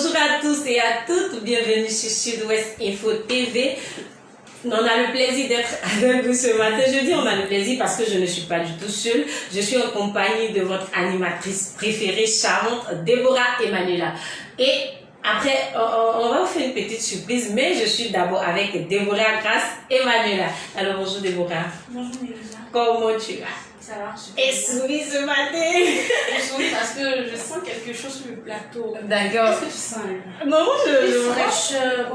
Bonjour à tous et à toutes, bienvenue sur Sud-Ouest Info TV. On a le plaisir d'être avec vous ce matin. Je dis on a le plaisir parce que je ne suis pas du tout seule. Je suis en compagnie de votre animatrice préférée, charmante, Déborah Emmanuela. Et après, on va vous faire une petite surprise, mais je suis d'abord avec Déborah Grace Emmanuela. Alors bonjour Déborah. Bonjour Mélissa. Comment tu vas? Ça va, Et souris ce matin. Je souris parce que je sens quelque chose sur le plateau. D'accord. Qu'est-ce que tu sens là? Non, Une fraîcheur.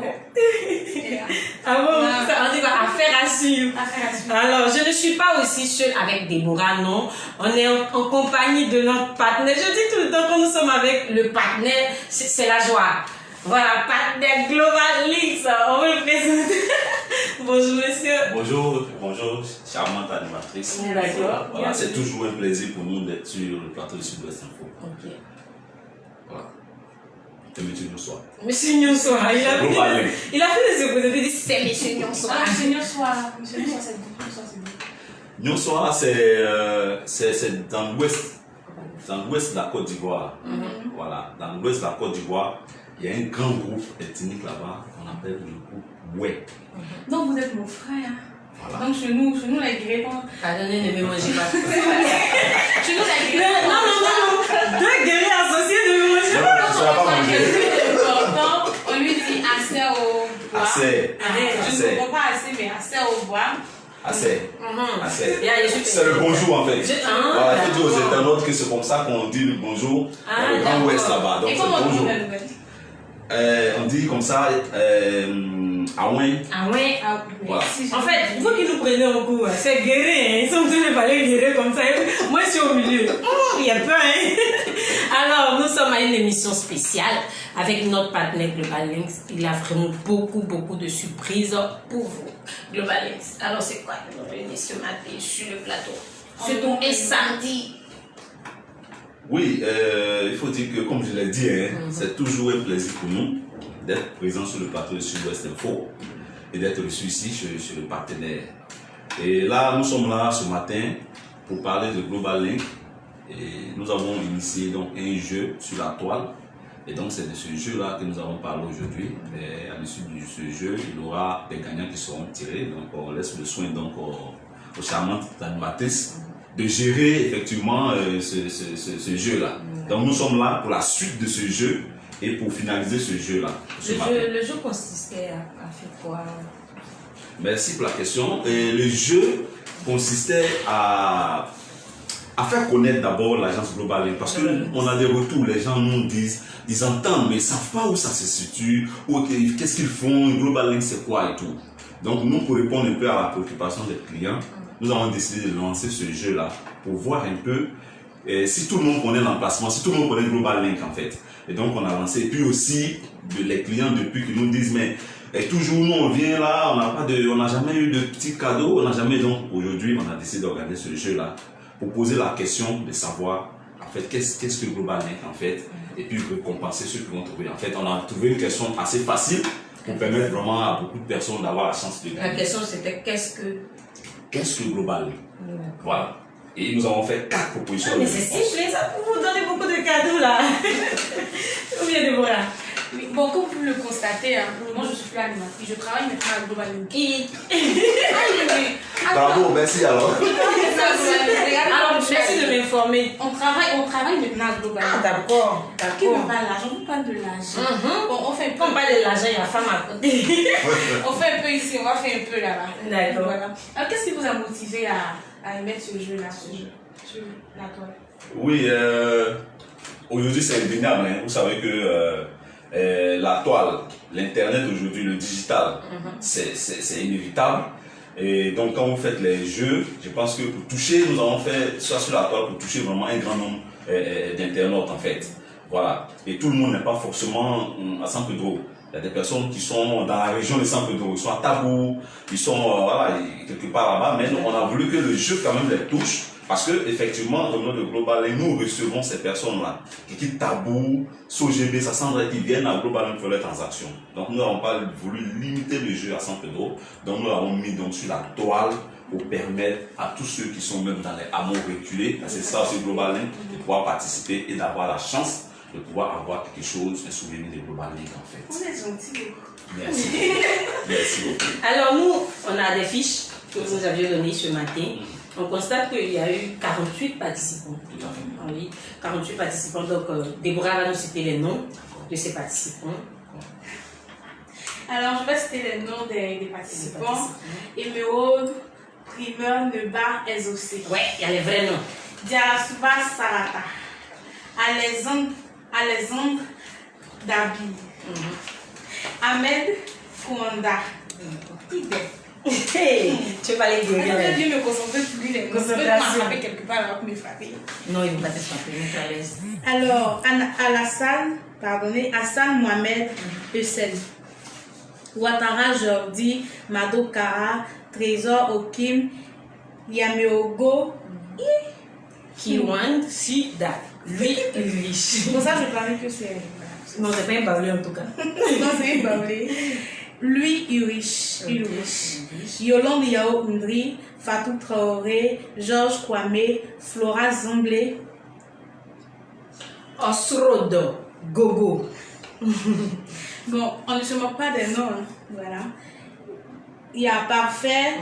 Ah bon, on dit affaire à suivre. Affaire à suivre. Alors, je ne suis pas aussi seule avec Déborah, non. On est en compagnie de notre partenaire. Je dis tout le temps quand nous sommes avec le partenaire, c'est la joie. Voilà, partenaire Global Links, on va le présenter. Bonjour monsieur. Bonjour, charmante animatrice. D'accord. Voilà, c'est toujours un plaisir pour nous d'être sur le plateau de Sud-Ouest Info. Ok. Voilà. Et monsieur Nyonsoa. Monsieur Nyonsoa, il a fait des opposés, il dit c'est monsieur Nyonsoa. Ah, Monsieur Nyonsoa, c'est bon. Nyonsoa, c'est dans l'ouest. Dans l'ouest de la Côte d'Ivoire. Voilà, dans l'ouest de la Côte d'Ivoire, il y a un grand groupe ethnique là-bas qu'on appelle le groupe Oué. Donc vous êtes mon frère. Voilà. Donc chez nous la guérison. Pardonnez, ne me mangez pas. Chez nous la guérison. Non. Deux guerriers associés ne me mangez pas. Non, ça va pas manger. Important, on lui dit assez au bois. Assez. Je ne comprends pas assez, mais assez au bois. Assez. Assez. C'est le bonjour en fait. Voilà, il faut dire aux d'accord. internautes que c'est comme ça qu'on dit le bonjour dans le Grand Ouest là-bas. Donc Et c'est comment on dit bonjour. la nouvelle? On dit comme ça, Aouin. Ah ouais. Ah, Voilà. En fait, vous qui nous prenez en cours, c'est guéri, hein. Ils sont tous les palais guéris comme ça. Moi, je suis au milieu. Il y a peur, hein. Alors, nous sommes à une émission spéciale avec notre partenaire Global Links. Il a vraiment beaucoup de surprises pour vous. Global Links. Alors, c'est quoi que nous venons ce matin sur le plateau? Surtout un samedi. Oui, il faut dire que, comme je l'ai dit, c'est toujours un plaisir pour nous d'être présents sur le plateau de Sud-Ouest Info et d'être reçus ici chez le partenaire. Et là, nous sommes là ce matin pour parler de Global Link. Et nous avons initié donc un jeu sur la toile. Et donc, c'est de ce jeu-là que nous allons parler aujourd'hui. Et à l'issue de ce jeu, il y aura des gagnants qui seront tirés. Donc, on laisse le soin donc aux charmantes animatrices de gérer effectivement ce jeu-là. Donc, nous sommes là pour la suite de ce jeu et pour finaliser ce jeu-là. Le jeu consistait à faire quoi? Merci pour la question. Et le jeu consistait à faire connaître d'abord l'agence Global Link, parce qu'on a des retours, les gens nous disent, ils entendent, mais ils ne savent pas où ça se situe, qu'est-ce qu'ils font, Global Link c'est quoi et tout. Donc nous, pour répondre un peu à la préoccupation des clients, nous avons décidé de lancer ce jeu-là pour voir un peu si tout le monde connaît l'emplacement, si tout le monde connaît Global Link en fait. Et donc on a lancé, et puis aussi les clients depuis qui nous disent, mais et toujours nous on vient là, on n'a jamais eu de petits cadeaux, on n'a jamais, donc aujourd'hui on a décidé d'organiser ce jeu-là pour poser la question de savoir en fait qu'est-ce que Global Link en fait, et puis récompenser ceux qui vont trouver. En fait on a trouvé une question assez facile pour permettre vraiment à beaucoup de personnes d'avoir la chance de gagner. La question c'était qu'est-ce que Global Link? Voilà. Et nous avons fait 4 propositions. Ah, mais c'est simple, ça vous donner beaucoup de cadeaux là. Ou bien Déborah? Oui, bon, comme vous le constatez, moi je suis plus animatrice, je travaille maintenant à Global Link. Bravo, merci alors. Alors, merci de m'informer. On travaille maintenant à Global Link. D'accord, Qui ne parle d'argent, on parle de l'argent. Bon, on fait un peu. Quand on parle de l'argent, il y a femme à côté. On fait un peu ici, on va faire un peu là-bas. D'accord. Voilà. Alors, qu'est-ce qui vous a motivé à émettre ce jeu-là, sur la toile? Oui, aujourd'hui c'est indéniable. Vous savez que la toile, l'internet aujourd'hui, le digital, c'est inévitable. Et donc quand vous faites les jeux, je pense que pour toucher, nous avons fait ça sur la toile pour toucher vraiment un grand nombre d'internautes en fait. Voilà. Et tout le monde n'est pas forcément à Saint-Pedro. Il y a des personnes qui sont dans la région de Saint-Pedro, ils sont à Tabou, ils sont voilà, quelque part là-bas, mais on a voulu que le jeu quand même les touche. Parce que effectivement, au nom de Global Link, nous recevons ces personnes-là qui quittent Tabou, SOGB, ça semble qu'ils viennent à Global Link pour les transactions. Donc nous n'avons pas voulu limiter le jeu à Saint-Pedro, donc nous l'avons mis donc sur la toile pour permettre à tous ceux qui sont même dans les hameaux reculés, c'est ça aussi Global Link, de pouvoir participer et d'avoir la chance de pouvoir avoir quelque chose, un souvenir de Global Link en fait. On est gentils. Merci. Merci beaucoup. Alors nous, on a des fiches que nous avions données ce matin. On constate qu'il y a eu 48 participants. Tout à fait. Ah oui, 48 participants. Donc, Déborah va nous citer les noms de ces participants. Alors, je vais citer les noms des participants. Émeraude, Primeur, Neba, Exaucé. Ouais, il y a les vrais noms. Diarasuba Sarata. Alexandre Dabi. Ahmed Kouanda. Hey, tu vas les dire. Je vais me concentrer sur lui. Je peux m'attraper quelque part là pour me frapper. Non, il ne va pas te frapper, il est à l'aise. Alors, Hassan Mohamed Eusel. Ouattara Jordi, Mado Kara, Trésor Okim, Yameogo, Kiwan Sida. Lui, riche. Pour ça, je parlais que c'est. Non, c'est pas un baoulé en tout cas. Non, c'est un baoulé. Lui, Urish. Yolande Yao Undri, Fatou Traoré, Georges Kwame, Flora Zamblé. Osrodo Gogo. Bon, on ne se moque pas des noms. Hein. Voilà. Il y a Parfait,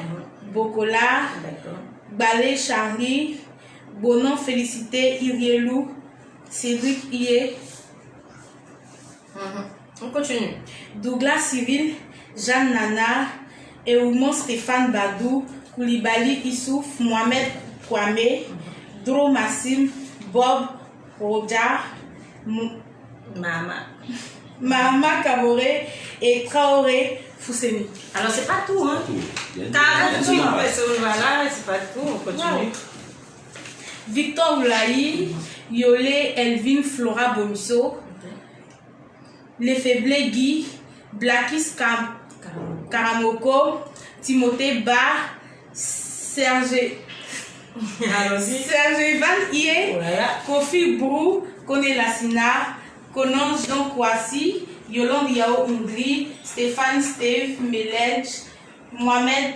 Bokola, Balé Charlie, Bonon Félicité, Irielou, Cédric Ié. On continue. Douglas Cyril, Jeanne Nana, Eoumon Stéphane Badou, Koulibaly Issouf, Mohamed Kwame, Dro Massim, Bob Roja, Mahama Kaboré et Traoré Fousseni. Alors, c'est pas tout, hein? 48 personnes, voilà, c'est pas tout, on continue. Wow. Victor Oulaï, Yolé Elvin Flora Bomisso, Lefeblé Guy, Blakis Karamoko, Timothée Ba, Serge Van Ié, Kofi Brou, Kone Lassina, Konan Jean Kouassi, Yolande Yao Undri, Stéphane Steve Melej, Mohamed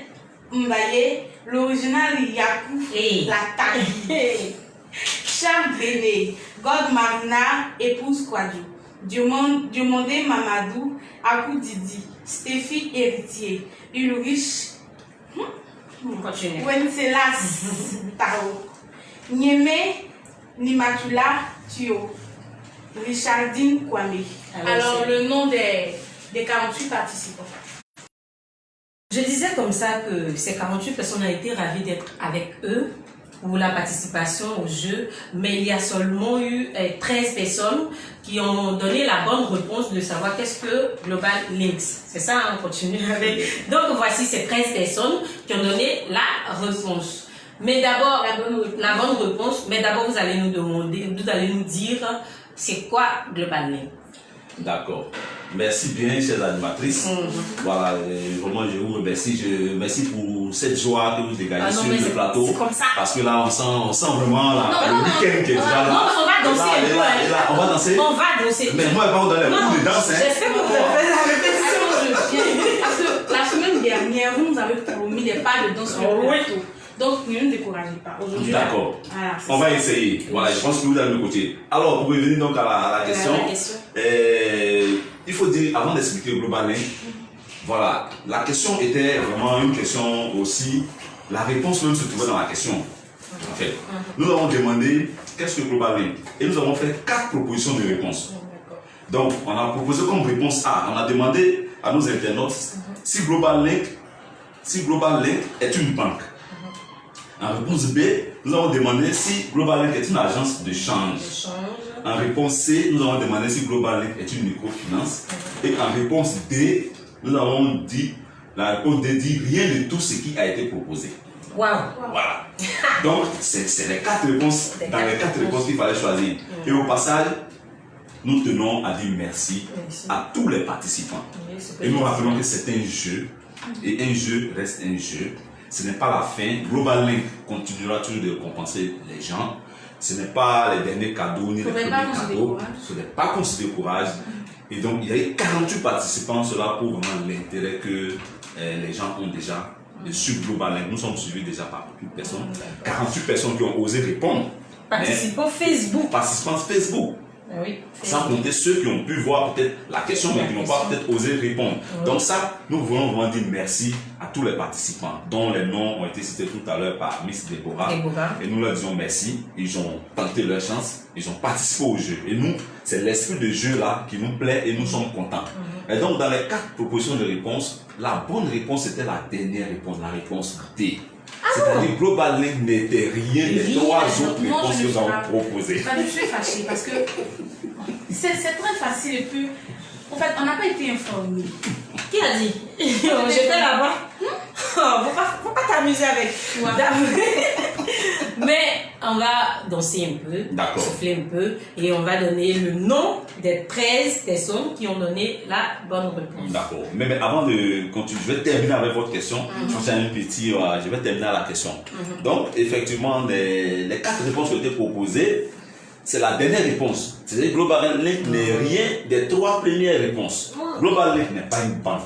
Mbaye, l'original Yakou Lataki, Charles Béné, God Marina, épouse Kwadju, Diomandé Mamadou, Akou Didi, Stéphie Héritier, Ulrich, Wencelas Tao, Niémé Nimatula Thio, Richardine Kwame. Alors, le nom des 48 participants. Je disais comme ça que ces 48 personnes ont été ravies d'être avec eux pour la participation au jeu, mais il y a seulement eu 13 personnes qui ont donné la bonne réponse de savoir qu'est-ce que Global Links. C'est ça, on continue avec. Donc voici ces 13 personnes qui ont donné la réponse. Mais d'abord, la bonne réponse, mais d'abord vous allez nous demander, vous allez nous dire c'est quoi Global Link. D'accord. Merci bien, chères animatrices. Voilà, vraiment, je vous remercie. Merci pour cette joie que vous dégagez sur le plateau. Parce que là, on sent vraiment le week-end qui est déjà là. Non, on va danser. On va danser. On va danser. Mais moi, je vais vous donner un coup de danse. J'espère que vous avez la répétition. Parce que la semaine dernière, vous nous avez promis des pas de danse sur le plateau. Donc, ne nous découragez pas. Aujourd'hui, d'accord. Voilà, on va essayer. Voilà, je pense que vous allez me côté. Alors, pour revenir donc à la question, il faut dire, avant d'expliquer Global Link, voilà, la question était vraiment une question aussi, la réponse même se trouvait dans la question. En fait, nous avons demandé qu'est-ce que Global Link et nous avons fait 4 propositions de réponse. Donc, on a proposé comme réponse A, on a demandé à nos internautes si Global Link est une banque. En réponse B, nous avons demandé si Global Link est une agence de change. En réponse C, nous avons demandé si Global Link est une microfinance. Et en réponse D, nous avons dit, la réponse D dit rien de tout ce qui a été proposé. Wow. Voilà. Donc, c'est les 4 réponses, dans les 4 réponses qu'il fallait choisir. Et au passage, nous tenons à dire merci à tous les participants. Et nous rappelons que c'est un jeu. Et un jeu reste un jeu. Ce n'est pas la fin. Global Link continuera toujours de récompenser les gens. Ce n'est pas les derniers cadeaux ni les premiers cadeaux. Ce n'est pas qu'on se décourage. Et donc, il y a eu 48 participants. Cela prouve vraiment l'intérêt que les gens ont déjà sur Global Link. Nous sommes suivis déjà par beaucoup de personnes. 48 personnes qui ont osé répondre. Participants Facebook. Participants Facebook. Oui. Sans compter ceux qui ont pu voir peut-être la question, mais qui n'ont pas peut-être osé répondre. Oui. Donc ça, nous voulons vraiment dire merci à tous les participants, dont les noms ont été cités tout à l'heure par Miss Deborah. Et nous leur disons merci. Ils ont tenté leur chance, ils ont participé au jeu. Et nous, c'est l'esprit de jeu là qui nous plaît et nous sommes contents. Et donc, dans les 4 propositions de réponse, la bonne réponse était la dernière réponse, la réponse D. C'est-à-dire Global Link n'était rien des 3 autres réponses que nous avons proposées. Je suis fâchée parce que c'est très facile et puis, en fait, on n'a pas été informés. Qui a dit? J'étais là-bas. Faut pas t'amuser avec. Mais on va danser un peu, souffler un peu, et on va donner le nom des 13 personnes qui ont donné la bonne réponse. D'accord. Mais avant de continuer, je vais terminer avec votre question. Je vais terminer à la question. Donc, effectivement, les 4 réponses qui ont été proposées, c'est la dernière réponse. C'est-à-dire Global Link n'est rien des 3 premières réponses. Global Link n'est pas une banque.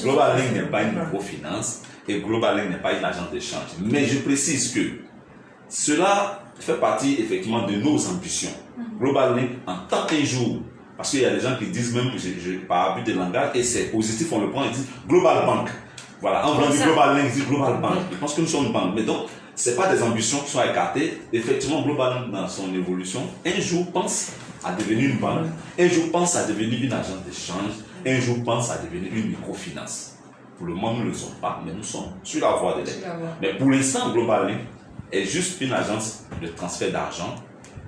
Global Link n'est pas une microfinance. Et Global Link n'est pas une agence d'échange. Mais je précise que cela fait partie effectivement de nos ambitions. Global Link en tant qu'un jour, parce qu'il y a des gens qui disent même que par habit de langage, et c'est positif, on le prend, ils disent Global Bank. Voilà, en voulant dire Global Link, ils disent Global Bank. Je pense que nous sommes une banque. Mais donc, ce n'est pas des ambitions qui sont écartées. Effectivement, Global Link, dans son évolution, un jour pense à devenir une banque, un jour pense à devenir une agence d'échange, un jour pense à devenir une microfinance. Pour le moment, nous ne le sommes pas, mais nous sommes sur la voie de l'être. Mais pour l'instant, Global Link est juste une agence de transfert d'argent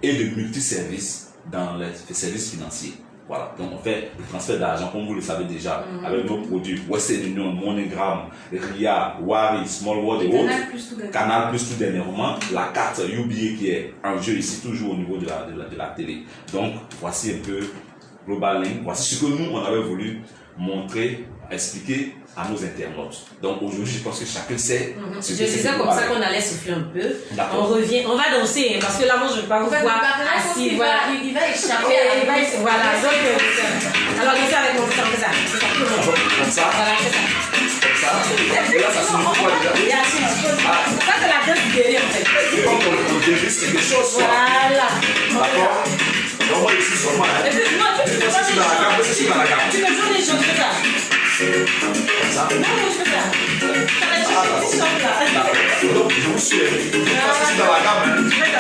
et de multiservices dans les services financiers. Voilà, donc on fait le transfert d'argent, comme vous le savez déjà, avec nos produits Western Union, MoneyGram, RIA, Wari, Small World et autres. Canal Plus tout dernièrement, la carte UBA qui est en jeu ici, toujours au niveau de la télé. Donc, voici un peu Global Link, voici ce que nous, on avait voulu montrer, expliquer à nos internautes. Donc aujourd'hui, je pense que chacun sait. Je disais comme ça qu'on allait souffler un peu. On revient, on va danser, parce que là, moi, je ne vais pas vous voir assis. Voilà. Il va échapper. Voilà. Donc, alors, dansez avec mon sang, ça. Comme ça. Voilà, c'est ça. Comme ça. Et là, ça signifie quoi déjà? Ça, c'est la danse du guerrier, en fait. Et quand on dévisse quelque chose, voilà. D'accord. Donc moi, ici, seulement. Et puis, moi, tu peux pas tu me donnes des choses comme ça. Comme ça. Non, je fais ça. Donc, je vous suis. C'est dans la gamme. Je fais ça.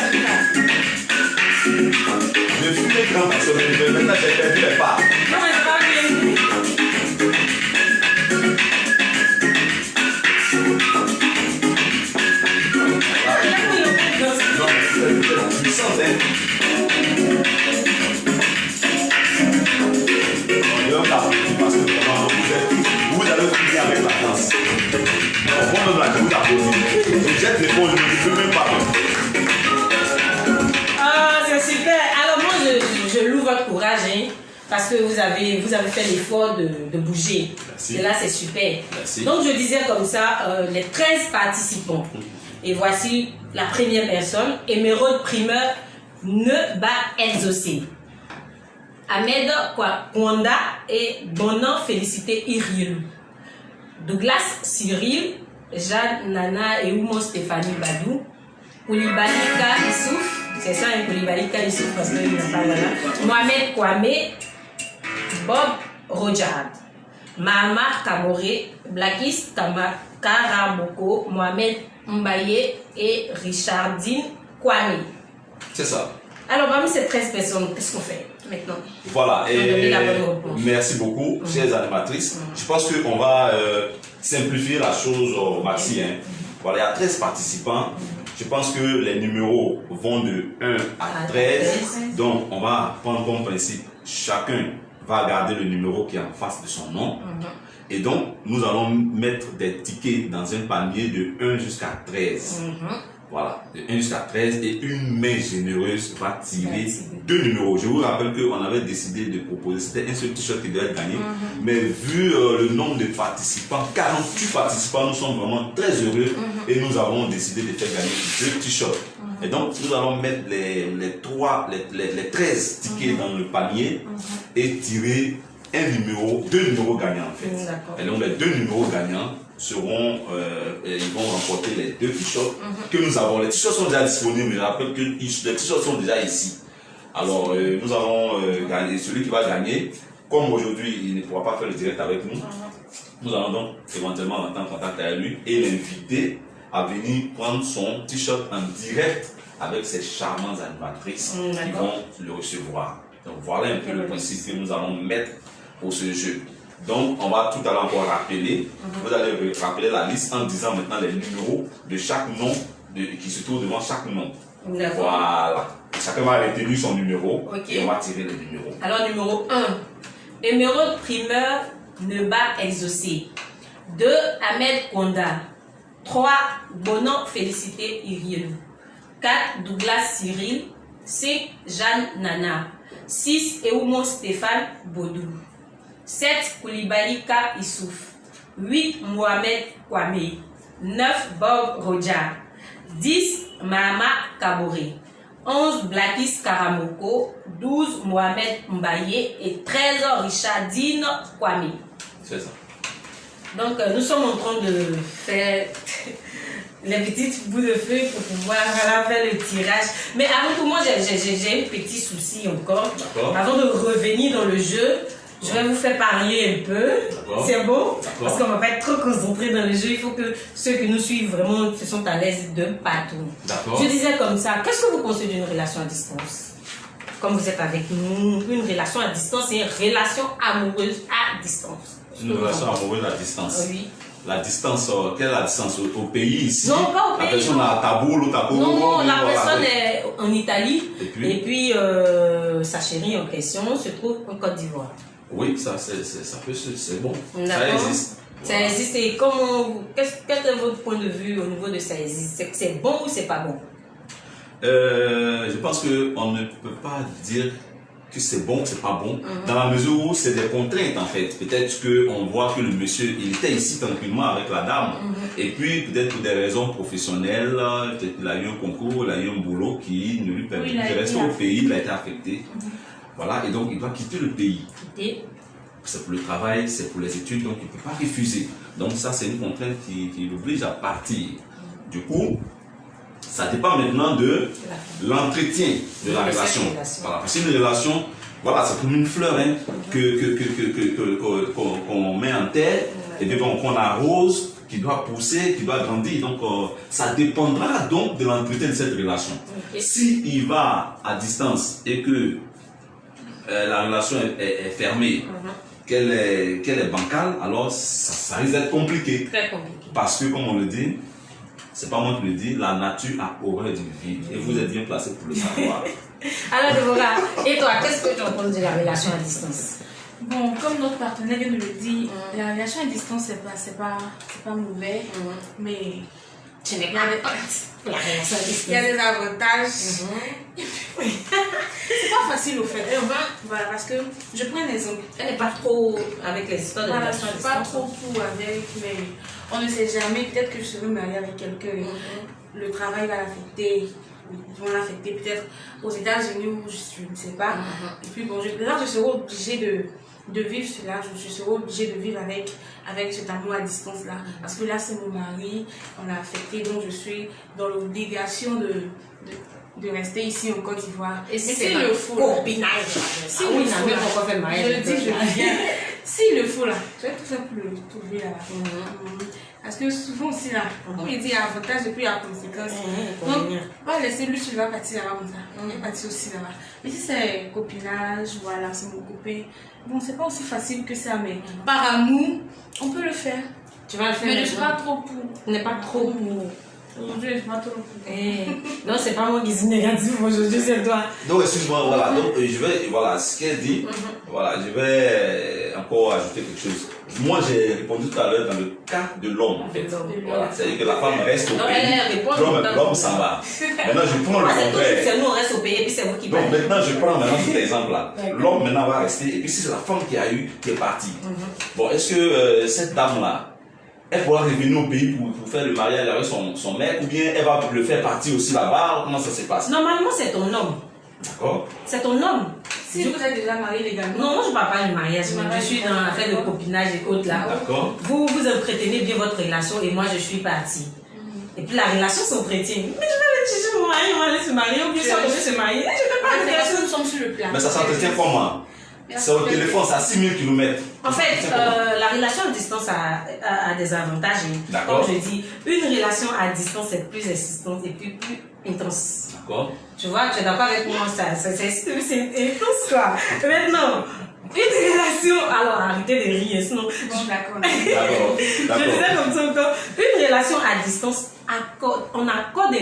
Ne fumez grand personne. Maintenant, j'ai perdu les pas. Non, mais c'est pas bien. Parce que vous allez finir avec la danse. On prend même la je vous applaudis. Je jette l'épaule, je ne peux même pas. Ah, c'est super. Alors moi, je loue votre courage, hein, parce que vous avez fait l'effort de bouger. Merci. Et là, c'est super. Merci. Donc, je disais comme ça, les 13 participants. Et voici la première personne, émeraude primeur Neba Elzosé. Ahmed Kwanda et Bonan Félicité Iriel. Douglas Cyril, Jeanne Nana et Oumo Stéphanie Badou. Koulibalika Issouf, c'est ça, un Koulibalika Issouf parce qu'il n'y a pas là. Mohamed Kwame, Bob Rojard. Mahama Kamore, Blakis Karaboko, Mohamed Mbaye et Richardine Kwame. C'est ça. Alors, parmi ces 13 personnes, qu'est-ce qu'on fait maintenant? Voilà, et merci beaucoup, chères animatrices. Je pense qu'on va simplifier la chose au maxi. Voilà, il y a 13 participants. Je pense que les numéros vont de 1 à 13. Donc, on va prendre comme principe, chacun va garder le numéro qui est en face de son nom. Et donc, nous allons mettre des tickets dans un panier de 1 jusqu'à 13. Voilà, de 1 jusqu'à 13 et une main généreuse va tirer 2 numéros. Je vous rappelle qu'on avait décidé de proposer, c'était un seul t-shirt qui devait être gagné. Mais vu le nombre de participants, 48 participants, nous sommes vraiment très heureux et nous avons décidé de faire gagner 2 t-shirts. Et donc, nous allons mettre les 13 tickets dans le panier et tirer deux numéros gagnants en fait. Et donc, les 2 numéros gagnants seront, ils vont remporter les 2 t-shirts que nous avons. Les t-shirts sont déjà disponibles, mais je rappelle que les t-shirts sont déjà ici. Alors, nous allons gagner. Celui qui va gagner, comme aujourd'hui, il ne pourra pas faire le direct avec nous, nous allons donc éventuellement rentrer en contact avec lui et l'inviter à venir prendre son t-shirt en direct avec ces charmantes animatrices qui vont le recevoir. Donc, voilà un peu le principe que nous allons mettre pour ce jeu. Donc, on va tout à l'heure encore rappeler. Vous allez rappeler la liste en disant maintenant les numéros de chaque nom qui se trouve devant chaque nom. Voilà. Chacun va retenir son numéro et on va tirer les numéros. Alors, numéro 1, émeraude primeur Neba Exaucé. 2, Ahmed Konda. 3, Bonan Félicité Iriel. 4, Douglas Cyril. 5, Jeanne Nana. 6, Eoumo Stéphane Bodou. 7, Koulibaly Ka Issouf. 8, Mohamed Kwame. 9, Bob Roja. 10, Mahama Kabore. 11, Blakis Karamoko. 12, Mohamed Mbaye. Et 13, Richardine Kwame. C'est ça. Donc, nous sommes en train de faire les petites bouts de feuilles pour pouvoir faire le tirage. Mais avant tout, moi, j'ai un petit souci encore. Avant de revenir dans le jeu, je vais vous faire parler un peu. C'est bon? Parce qu'on ne va pas être trop concentré dans le jeu. Il faut que ceux qui nous suivent vraiment se sentent à l'aise de partout. Je disais comme ça, qu'est-ce que vous pensez d'une relation à distance? Comme vous êtes avec nous, une relation à distance, c'est une relation amoureuse à distance. Une relation amoureuse à distance. Oui. La distance, quelle est la distance au pays ici? Non, pas au pays. La personne à Taboul ou Taboul? Non, la personne est en Italie. Et puis sa chérie en question se trouve en Côte d'Ivoire. Oui, ça peut c'est bon. Ça existe. Ça existe. Et quel est votre point de vue au niveau de ça existe? C'est bon ou c'est pas bon? Je pense qu'on ne peut pas dire que c'est bon, c'est pas bon, dans la mesure où c'est des contraintes en fait. Peut-être qu'on voit que le monsieur, il était ici tranquillement avec la dame, et puis peut-être pour des raisons professionnelles, peut-être qu'il a eu un concours, il a eu un boulot qui ne lui permet pas de rester au pays, il a été affecté. Voilà, et donc il doit quitter le pays. C'est pour le travail, c'est pour les études, donc il ne peut pas refuser. Donc ça, c'est une contrainte qui l'oblige à partir. Du coup, ça dépend maintenant de l'entretien de la relation. Voilà, parce qu'une relation, voilà, c'est comme une fleur hein, qu'on met en terre et puis qu'on arrose, qui doit pousser, qui doit grandir. Donc, ça dépendra donc de l'entretien de cette relation. S'il va à distance et que la relation est fermée, qu'elle est bancale, alors ça risque d'être compliqué. Très compliqué. Parce que, comme on le dit, c'est pas moi qui le dis, la nature a horreur du vide. Et vous êtes bien placé pour le savoir. Alors, Déborah, et toi, qu'est-ce que tu en penses de la relation à distance? Bon, comme notre partenaire vient de le dire, la relation à distance, c'est pas mauvais, mais tu n'es pas la relation à distance. Il y a des avantages. C'est pas facile au fait. Voilà, parce que je prends un exemple. Elle n'est pas trop avec les histoires de relation à distance. Pas trop pour avec, mais on ne sait jamais. Peut-être que je serai mariée avec quelqu'un. Le travail va l'affecter. Ils vont l'affecter peut-être aux États-Unis où je ne sais pas. Et puis bon, là, je serai obligée de vivre cela. Je serai obligée de vivre avec cet amour à distance là. Parce que là, c'est mon mari. On l'a affecté. Donc, je suis dans l'obligation de rester ici en Côte d'Ivoire. Et si c'est le faux copinage, si le faux là, je le dis, je viens. Si le faux là, je vais tout faire pour le trouver là. Parce que souvent aussi là, on dit il y a avantage et puis il y a conséquence. Donc, pas laisser lui, tu vas partir là-bas comme ça. On est parti aussi là-bas. Mais si c'est copinage, voilà, c'est mon copain. Bon, c'est pas aussi facile que ça, mais par amour, on peut le faire. Tu vas le faire. Mais je ne suis pas trop pour. Tu n'es pas trop pour. Aujourd'hui, je ne suis pas trop pour. Non, c'est pas moi qui suis négatif aujourd'hui, c'est toi. Donc, excuse-moi, voilà. Donc, je vais, voilà, ce qu'elle dit, voilà, je vais encore ajouter quelque chose. Moi, j'ai répondu tout à l'heure dans le cas de l'homme, en fait. Voilà, c'est-à-dire que la femme reste au pays. L'homme s'en va. Maintenant, je prends le contraire. C'est nous, on reste au pays et puis c'est vous qui parlez. Donc, maintenant, je prends maintenant cet exemple-là. L'homme, maintenant, va rester et puis c'est la femme qui est partie. Bon, est-ce que cette dame-là, elle pourra revenir au pays pour faire le mariage avec son mec ou bien elle va le faire partir aussi là-bas? Comment ça se passe? Normalement, c'est ton homme. D'accord. C'est ton homme. Si vous êtes déjà marié légalement. Non, moi je ne parle pas du mariage, je suis dans l'affaire de copinage et autres là. D'accord. Vous entretenez bien votre relation et moi je suis partie. Et puis la relation s'entretient. Mais je vais aller chercher mon mari, on va aller se marier, ou bien si on veut se marier, je ne vais pas c'est parce que nous sommes sur le plan. Mais ça s'entretient comment? C'est au téléphone, c'est à 6000 km. En fait, la relation à distance a des avantages. D'accord. Comme je dis, une relation à distance est plus insistante et plus intense. D'accord. Tu vois, tu es d'accord avec moi, c'est intense quoi. Maintenant, une relation, alors arrêtez de rire, sinon. Bon, d'accord. D'accord. Je disais comme ça encore, une relation à distance on accorde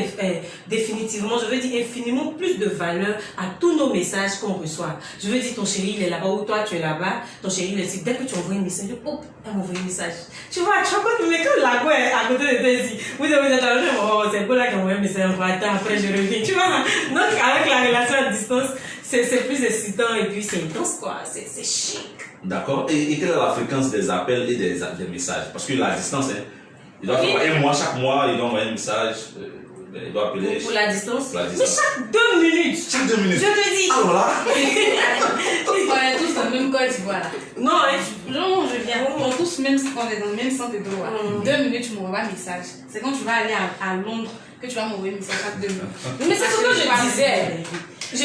définitivement, je veux dire infiniment plus de valeur à tous nos messages qu'on reçoit. Je veux dire, ton chéri il est là-bas ou toi tu es là-bas, ton chéri il est ici. Dès que tu envoies un message, hop, elle m'envoie un message. Tu vois, mais quand la go est à côté de toi ici, vous êtes à oh, c'est beau là qui envoie un message, attends, après je reviens. Tu vois, donc avec la relation à distance, c'est plus excitant et puis c'est intense quoi, c'est chic. D'accord. Et quelle est la fréquence des appels et des messages? Parce que la distance, hein, il doit faire un mois, chaque mois, il doit envoyer un message, il doit appeler. Pour la distance? Pour la distance. Mais chaque 2 minutes. Chaque 2 minutes. Je te dis. Alors là. On est tous dans le même code, voilà. Non, non, je viens. On est tous même, on est dans le même centre de droit. 2 minutes, tu m'envoies un message. C'est quand tu vas aller à Londres que tu vas m'envoyer un message chaque 2 minutes. Mais c'est ce que je disais. Je dis,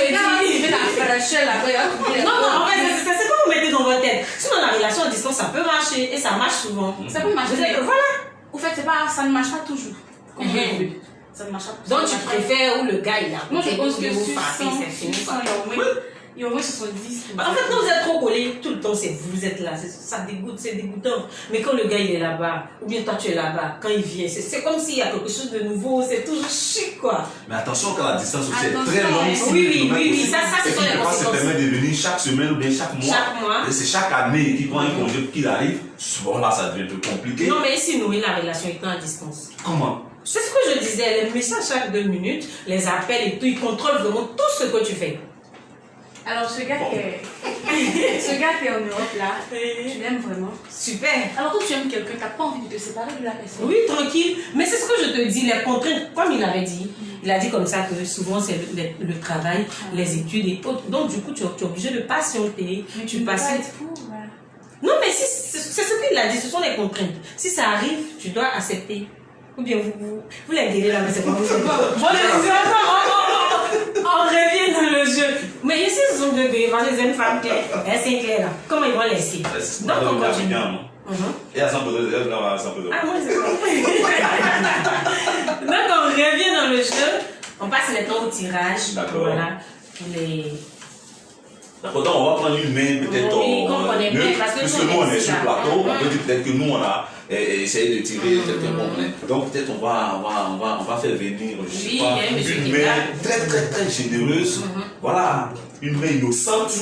la fraîcheur là-bas. Non, en fait, c'est ce que vous mettez dans votre tête. Sinon, la relation à distance, ça peut marcher et ça marche souvent. Ça peut marcher. Voilà. Au fait, ça ne marche pas toujours. Ça ne marche pas. Donc, tu préfères où le gars il a. Moi, je pense que vous sur frappez, 100, c'est fini. il y a au moins 70. En fait, quand vous êtes trop collés, tout le temps, vous êtes là. Ça dégoûte, c'est dégoûtant. Mais quand le gars il est là-bas, ou bien toi tu es là-bas, quand il vient, c'est comme s'il y a quelque chose de nouveau, c'est toujours chic quoi. Mais attention quand la distance aussi est très longue. Oui, ça c'est sur les conséquences. Ça se permet de venir chaque semaine ou bien chaque mois. Chaque mois. Et c'est chaque année qu'il prend un congé pour qu'il arrive. Souvent là, ça devient un peu compliqué. Non, mais ici, nous, la relation étant à distance. Comment? C'est ce que je disais, les messages chaque 2 minutes, les appels et tout, ils contrôlent vraiment tout ce que tu fais. Alors, ce gars qui est en Europe là, tu l'aimes vraiment? Super. Alors, quand tu aimes quelqu'un, tu n'as pas envie de te séparer de la personne? Oui, tranquille. Mais c'est ce que je te dis, les contraintes, comme il avait dit, il a dit comme ça que souvent c'est le travail, les études et autres. Donc, du coup, tu es obligé de patienter. Mais tu passes pour, voilà. Non, mais si, c'est ce qu'il a dit, ce sont les contraintes. Si ça arrive, tu dois accepter. Ou bien vous les guérez là, mais c'est pas vous. On revient dans le jeu. Mais ici, ce sont deux bébés, parce que c'est une femme claire. Elle c'est claire là. Comment ils vont laisser? Donc, on continue. Et à 100%, à 100%. Ah, moi, c'est ça. Donc, on revient dans le jeu. On passe maintenant au tirage. D'accord. Voilà. Pour les. D'accord, donc on va prendre une main peut-être. Oui, qu'on connaît bien, parce que nous on est sur le plateau, on peut dire peut-être que nous on a essayé de tirer quelques moments. Donc peut-être on va faire venir, je sais pas, une main très généreuse. Voilà, une main innocente.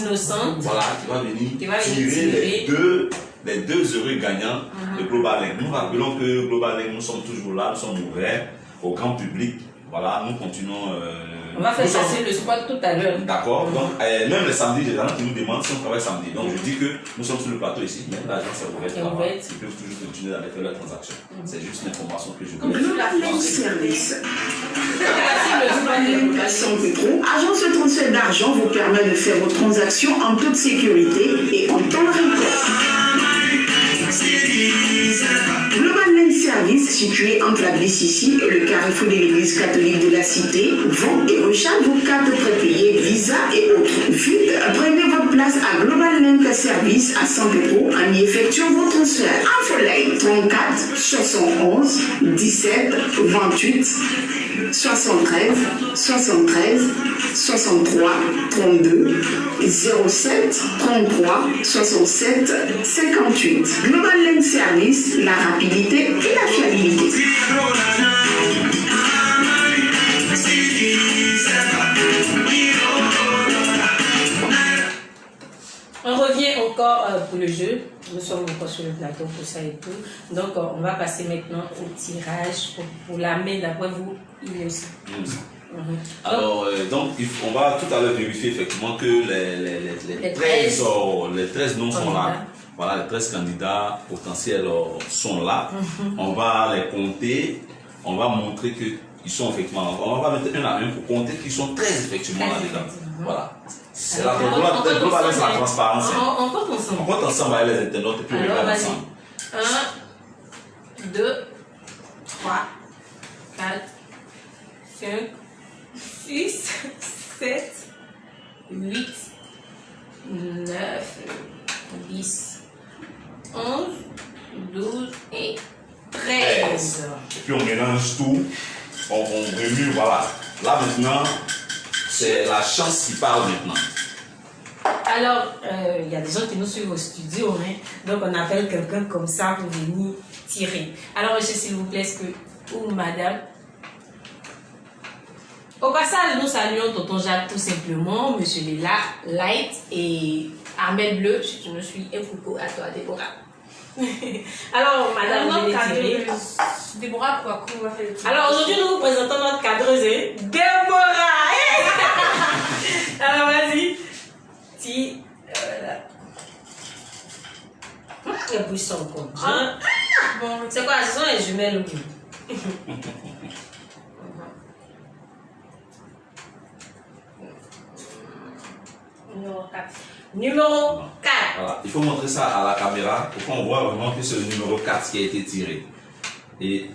Voilà, qui va venir tirer les deux heureux gagnants de Global Link. Nous rappelons que Global Link, nous sommes toujours là, nous sommes ouverts au grand public. Voilà, nous continuons. On va faire passer le spot tout à l'heure. D'accord. Donc, même les samedis, les gens qui nous demandent si on travaille samedi. Donc, je dis que nous sommes sur le plateau ici, même l'agence est ouverte. Ils peuvent toujours continuer d'aller faire leurs transactions. C'est juste l'information que je veux. Global Link Service. Sans Petro, agence de transfert d'argent vous permet de faire vos transactions en toute sécurité et en temps record. Global Link Service, situé entre la BCC et le carrefour de l'église catholique de la Cité, vend et recharge vos cartes prépayées, Visa et autres. Vite, prenez votre place à Global Link Service à San Pedro en y effectuant vos transferts. Infolay 34 71 17 28 73 63 32 07 33 67 58. Global Link Service, la rapidité et la fiabilité. On revient encore pour le jeu. Nous sommes encore sur le plateau pour ça et tout. Donc, on va passer maintenant au tirage pour la main. D'après vous, il est aussi. Alors, donc, on va tout à l'heure vérifier effectivement que les 13 noms sont là. Voilà, les 13 candidats potentiels sont là. On va les compter. On va montrer qu'ils sont effectivement. On va mettre un à un pour compter qu'ils sont 13 effectivement là-dedans. Voilà. C'est la transparence. On compte ensemble. On compte ensemble avec les internautes et puis on regarde ensemble. 1, 2, 3, 4, 5, 6, 7, 8, 9, 10, 11, 12 et 13. Et puis on mélange tout, on remue, voilà. Là maintenant, c'est la chance qui parle maintenant. Alors, il y a des gens qui nous suivent au studio, hein, donc on appelle quelqu'un comme ça pour venir tirer. Alors, monsieur, s'il vous plaît, est-ce que, ou madame, au passage, nous saluons Tonton Jacques tout simplement, monsieur Léla, Light et Armel Bleu, si tu me suis, un coucou à toi, Déborah. Alors, madame, vous allez tirer. Déborah, quoi, comment on va faire le tour? Alors, aujourd'hui, nous vous présentons notre cadreuse, hein, Déborah. Alors, vas-y. Tire. Il y a plus encore. Bon, C'est quoi? Ce sont les jumelles ou Numéro 4. Numéro 4. Voilà. Il faut montrer ça à la caméra pour qu'on voit vraiment que c'est le numéro 4 qui a été tiré. Et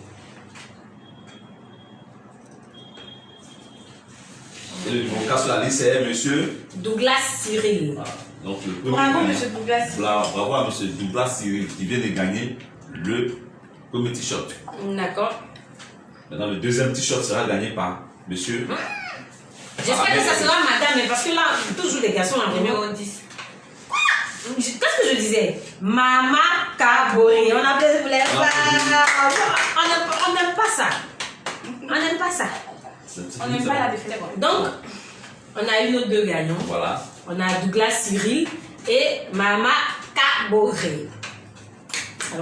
le numéro 4 sur la liste, c'est monsieur Douglas Cyril. Voilà. Donc, le premier bravo, gagnant. monsieur Douglas. Bravo à monsieur Douglas Cyril qui vient de gagner le premier t-shirt. D'accord. Maintenant, le deuxième t-shirt sera gagné par monsieur. J'espère que ça sera madame, parce que là, toujours les garçons en premier. Numéro 10. Qu'est-ce que je disais? Mama Kabori. On appelle les femmes. On n'aime pas ça. On n'aime pas ça. On n'aime pas la défaite. Donc, on a eu nos deux gagnants. Voilà. On a Douglas Cyril et Mama Kabori.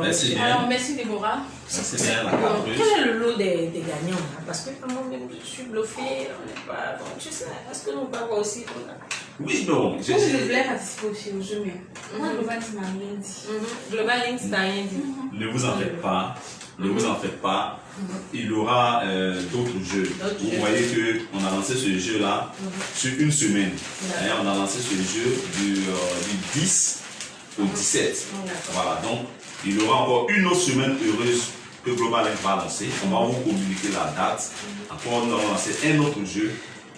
Merci bien. Alors, merci Déborah. Merci bien, la Bon, cadreuse. quel est le lot des gagnants là? Parce que moi-même, je suis bluffée. On n'est pas. Bon, je sais. Est-ce que nous pouvons voir aussi? Oui, non. Moi, je voulais participer aussi au jeu, mais moi, Global Link m'a rien dit. Global Link, t'as rien dit. Ne vous en faites pas. Ne vous en faites pas. Il y aura d'autres jeux. Vous voyez qu'on a lancé ce jeu-là sur une semaine. Et on a lancé ce jeu du 10 au 17. Voilà, donc il y aura encore une autre semaine heureuse que Global Link va lancer. On va vous communiquer la date. Encore, nous allons lancer un autre jeu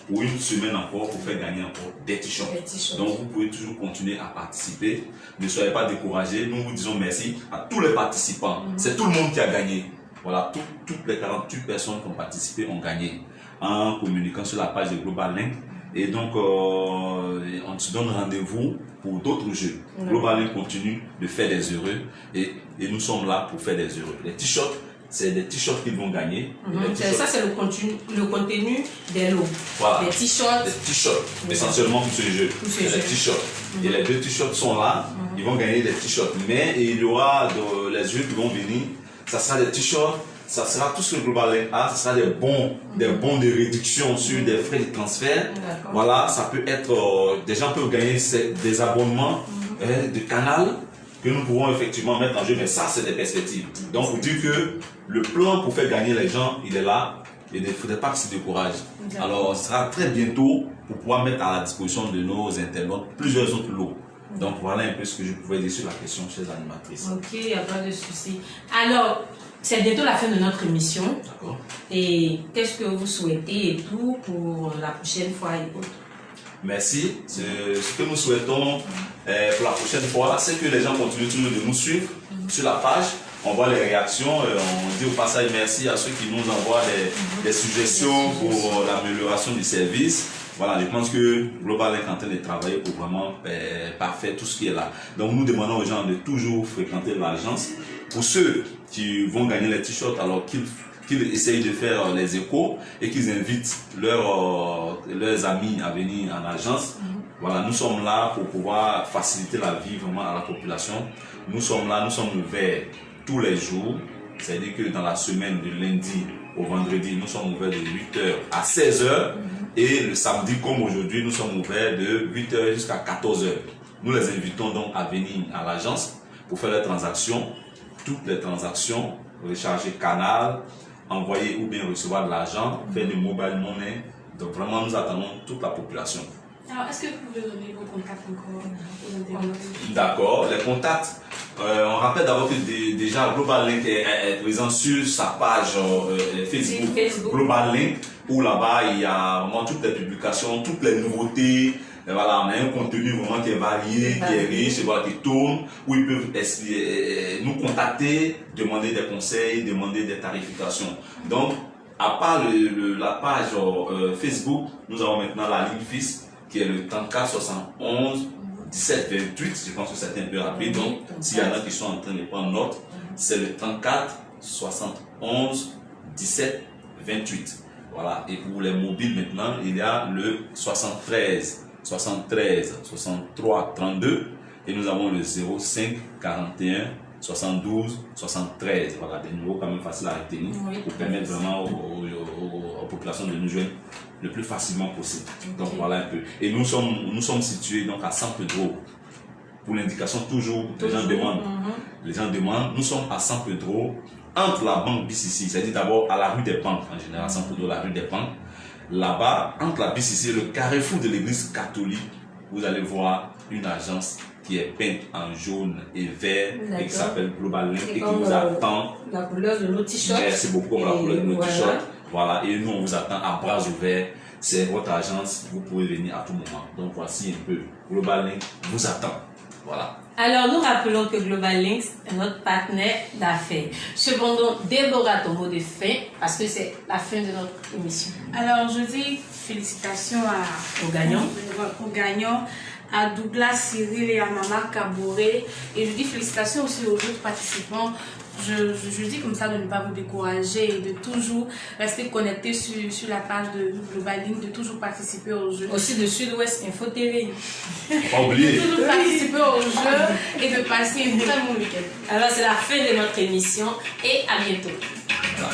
pour une semaine encore pour faire gagner encore des t-shirts. Donc vous pouvez toujours continuer à participer. Ne soyez pas découragés. Nous vous disons merci à tous les participants. C'est tout le monde qui a gagné. Voilà, toutes les 48 personnes qui ont participé ont gagné en communiquant sur la page de Global Link. Et donc, on se donne rendez-vous pour d'autres jeux. Global Link continue de faire des heureux et nous sommes là pour faire des heureux. Les t-shirts, c'est des t-shirts qu'ils vont gagner. Ça, c'est le contenu des lots. Voilà. Des t-shirts. Des t-shirts, essentiellement pour ce jeu. C'est des t-shirts. Et les deux t-shirts sont là. Ils vont gagner des t-shirts. Mais il y aura les jeux qui vont venir. Ça sera des t-shirts. Ça sera tout ce que Global Link a. Ça sera des bons de réduction sur des frais de transfert. Voilà, ça peut être. Des gens peuvent gagner des abonnements de canal que nous pouvons effectivement mettre en jeu. Mais ça, c'est des perspectives. Donc, vous dire que le plan pour faire gagner les gens, il est là. Et il ne faudrait pas qu'ils se découragent. Alors, ce sera très bientôt pour pouvoir mettre à la disposition de nos internautes plusieurs autres lots. Donc, voilà un peu ce que je pouvais dire sur la question, chers animatrices. Ok, il n'y a pas de souci. Alors, c'est bientôt la fin de notre émission. D'accord. Et qu'est-ce que vous souhaitez et tout pour la prochaine fois et autres? Merci. Ce que nous souhaitons pour la prochaine fois, c'est que les gens continuent toujours de nous suivre sur la page. On voit les réactions. On dit au passage merci à ceux qui nous envoient des suggestions pour l'amélioration du service. Voilà, je pense que Global Link est en train de travailler pour vraiment parfaire tout ce qui est là. Donc nous demandons aux gens de toujours fréquenter l'agence. Pour ceux qui vont gagner les t-shirts, alors qu'ils essayent de faire les échos et qu'ils invitent leurs amis à venir en agence. Voilà, nous sommes là pour pouvoir faciliter la vie vraiment à la population. Nous sommes là, nous sommes ouverts tous les jours. C'est-à-dire que dans la semaine du lundi au vendredi, nous sommes ouverts de 8h à 16h. Et le samedi, comme aujourd'hui, nous sommes ouverts de 8h jusqu'à 14h. Nous les invitons donc à venir à l'agence pour faire les transactions. Toutes les transactions, recharger canal, envoyer ou bien recevoir de l'argent, faire du mobile money. Donc vraiment, nous attendons toute la population. Alors, est-ce que vous pouvez donner vos contacts encore aux internautes? D'accord, les contacts. On rappelle d'abord que déjà Global Link est présent sur sa page Facebook, Facebook. Global Link, où là-bas il y a vraiment toutes les publications, toutes les nouveautés, Et voilà, on a un contenu vraiment qui est varié, qui est riche, et voilà, qui tourne, où ils peuvent nous contacter, demander des conseils, demander des tarifications. Donc, à part la page Facebook, nous avons maintenant la ligne fixe qui est le 34 71 17 28. Je pense que c'est un peu rapide. Donc, s'il y en a qui sont en train de prendre note, c'est le 34 71 17 28. Voilà. Et pour les mobiles maintenant, il y a le 73 63 32 et nous avons le 05 41 72 73. Voilà, des numéros quand même faciles à retenir pour permettre vraiment aux populations de nous joindre le plus facilement possible. Donc voilà un peu. Et nous sommes situés donc à San Pedro. Pour l'indication, toujours, les gens demandent. Les gens demandent. Nous sommes à San Pedro, entre la banque BCC, c'est-à-dire d'abord à la rue des Banques, en général, San Pedro, la rue des Banques. Là-bas, entre la BCC et le carrefour de l'église catholique, vous allez voir une agence qui est peinte en jaune et vert et qui s'appelle Global Link et qui vous attend. La couleur de nos t-shirts. Merci beaucoup pour la couleur de nos t-shirts. Voilà, et nous on vous attend à bras ouverts. C'est votre agence, vous pouvez venir à tout moment. Donc voici un peu, Global Link vous attend. Voilà. Alors, nous rappelons que Global Links est notre partenaire d'affaires. Cependant, Déborah, ton mot de fin, parce que c'est la fin de notre émission. Alors, je dis félicitations aux gagnants. Aux gagnants, à Douglas, Cyril et à Mama Kabouré. Et je dis félicitations aussi aux autres participants. Je dis comme ça de ne pas vous décourager et de toujours rester connecté sur la page de Global Link, de toujours participer aux jeux. Aussi de Sud-Ouest Info TV. Pas oublier. De toujours participer aux jeux et de passer un très bon week-end. Alors c'est la fin de notre émission et à bientôt. Voilà.